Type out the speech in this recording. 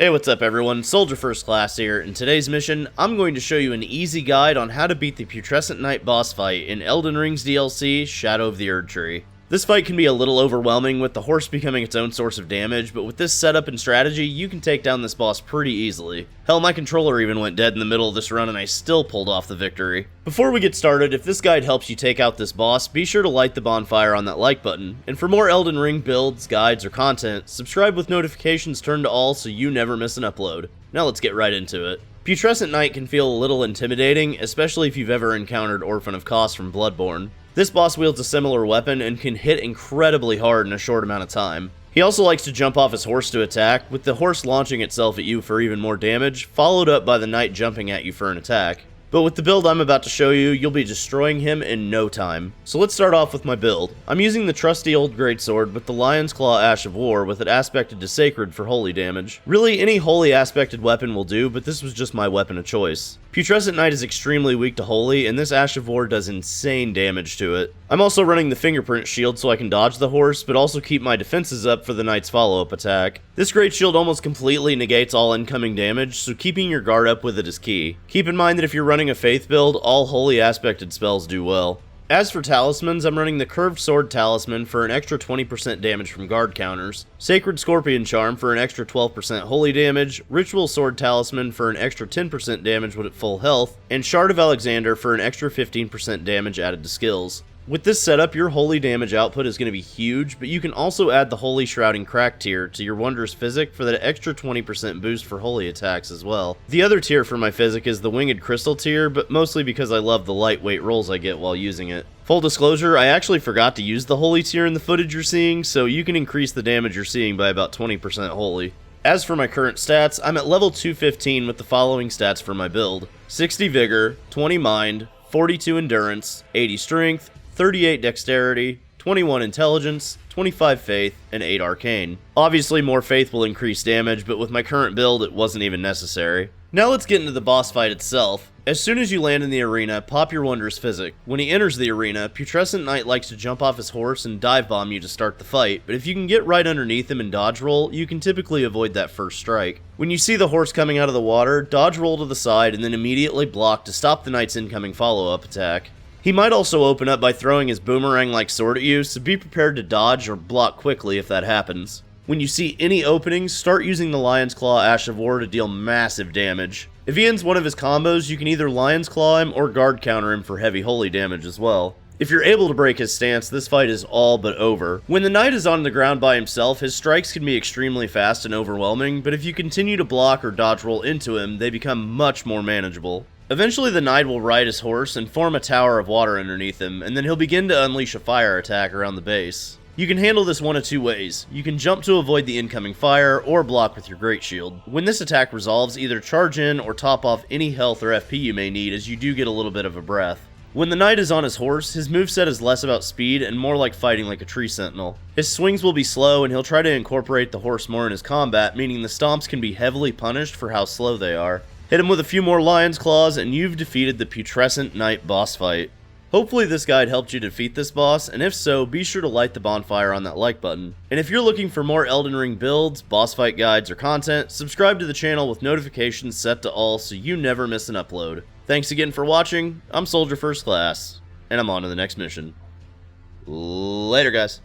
Hey, what's up everyone, Soldier First Class here. In today's mission, I'm going to show you an easy guide on how to beat the Putrescent Knight Boss Fight in Elden Ring's DLC, Shadow of the Erdtree. This fight can be a little overwhelming with the horse becoming its own source of damage, but with this setup and strategy, you can take down this boss pretty easily. Hell, my controller even went dead in the middle of this run and I still pulled off the victory. Before we get started, if this guide helps you take out this boss, be sure to light the bonfire on that like button. And for more Elden Ring builds, guides, or content, subscribe with notifications turned to all so you never miss an upload. Now let's get right into it. Putrescent Knight can feel a little intimidating, especially if you've ever encountered Orphan of Kos from Bloodborne. This boss wields a similar weapon and can hit incredibly hard in a short amount of time. He also likes to jump off his horse to attack, with the horse launching itself at you for even more damage, followed up by the knight jumping at you for an attack. But with the build I'm about to show you, you'll be destroying him in no time. So let's start off with my build. I'm using the trusty old greatsword with the Lion's Claw Ash of War with it aspected to sacred for holy damage. Really, any holy aspected weapon will do, but this was just my weapon of choice. Putrescent Knight is extremely weak to holy, and this Ash of War does insane damage to it. I'm also running the fingerprint shield so I can dodge the horse, but also keep my defenses up for the knight's follow-up attack. This great shield almost completely negates all incoming damage, so keeping your guard up with it is key. Keep in mind that if you're running a faith build, all holy aspected spells do well. As for talismans, I'm running the Curved Sword Talisman for an extra 20% damage from guard counters, Sacred Scorpion Charm for an extra 12% holy damage, Ritual Sword Talisman for an extra 10% damage when at full health, and Shard of Alexander for an extra 15% damage added to skills. With this setup, your holy damage output is going to be huge, but you can also add the Holy Shrouding Crack tier to your Wondrous Physic for that extra 20% boost for holy attacks as well. The other tier for my Physic is the Winged Crystal tier, but mostly because I love the lightweight rolls I get while using it. Full disclosure, I actually forgot to use the holy tier in the footage you're seeing, so you can increase the damage you're seeing by about 20% holy. As for my current stats, I'm at level 215 with the following stats for my build: 60 Vigor, 20 Mind, 42 Endurance, 80 Strength, 38 Dexterity, 21 Intelligence, 25 Faith, and 8 Arcane. Obviously more Faith will increase damage, but with my current build it wasn't even necessary. Now let's get into the boss fight itself. As soon as you land in the arena, pop your Wondrous Physic. When he enters the arena, Putrescent Knight likes to jump off his horse and dive bomb you to start the fight, but if you can get right underneath him and dodge roll, you can typically avoid that first strike. When you see the horse coming out of the water, dodge roll to the side and then immediately block to stop the knight's incoming follow-up attack. He might also open up by throwing his boomerang-like sword at you, so be prepared to dodge or block quickly if that happens. When you see any openings, start using the Lion's Claw Ash of War to deal massive damage. If he ends one of his combos, you can either Lion's Claw him or guard counter him for heavy holy damage as well. If you're able to break his stance, this fight is all but over. When the knight is on the ground by himself, his strikes can be extremely fast and overwhelming, but if you continue to block or dodge roll into him, they become much more manageable. Eventually the knight will ride his horse and form a tower of water underneath him, and then he'll begin to unleash a fire attack around the base. You can handle this one of two ways. You can jump to avoid the incoming fire, or block with your great shield. When this attack resolves, either charge in or top off any health or FP you may need, as you do get a little bit of a breath. When the knight is on his horse, his moveset is less about speed and more like fighting like a tree sentinel. His swings will be slow and he'll try to incorporate the horse more in his combat, meaning the stomps can be heavily punished for how slow they are. Hit him with a few more Lion's Claws and you've defeated the Putrescent Knight Boss Fight. Hopefully this guide helped you defeat this boss, and if so, be sure to light the bonfire on that like button. And if you're looking for more Elden Ring builds, boss fight guides, or content, subscribe to the channel with notifications set to all so you never miss an upload. Thanks again for watching. I'm Soldier First Class, and I'm on to the next mission. Later, guys.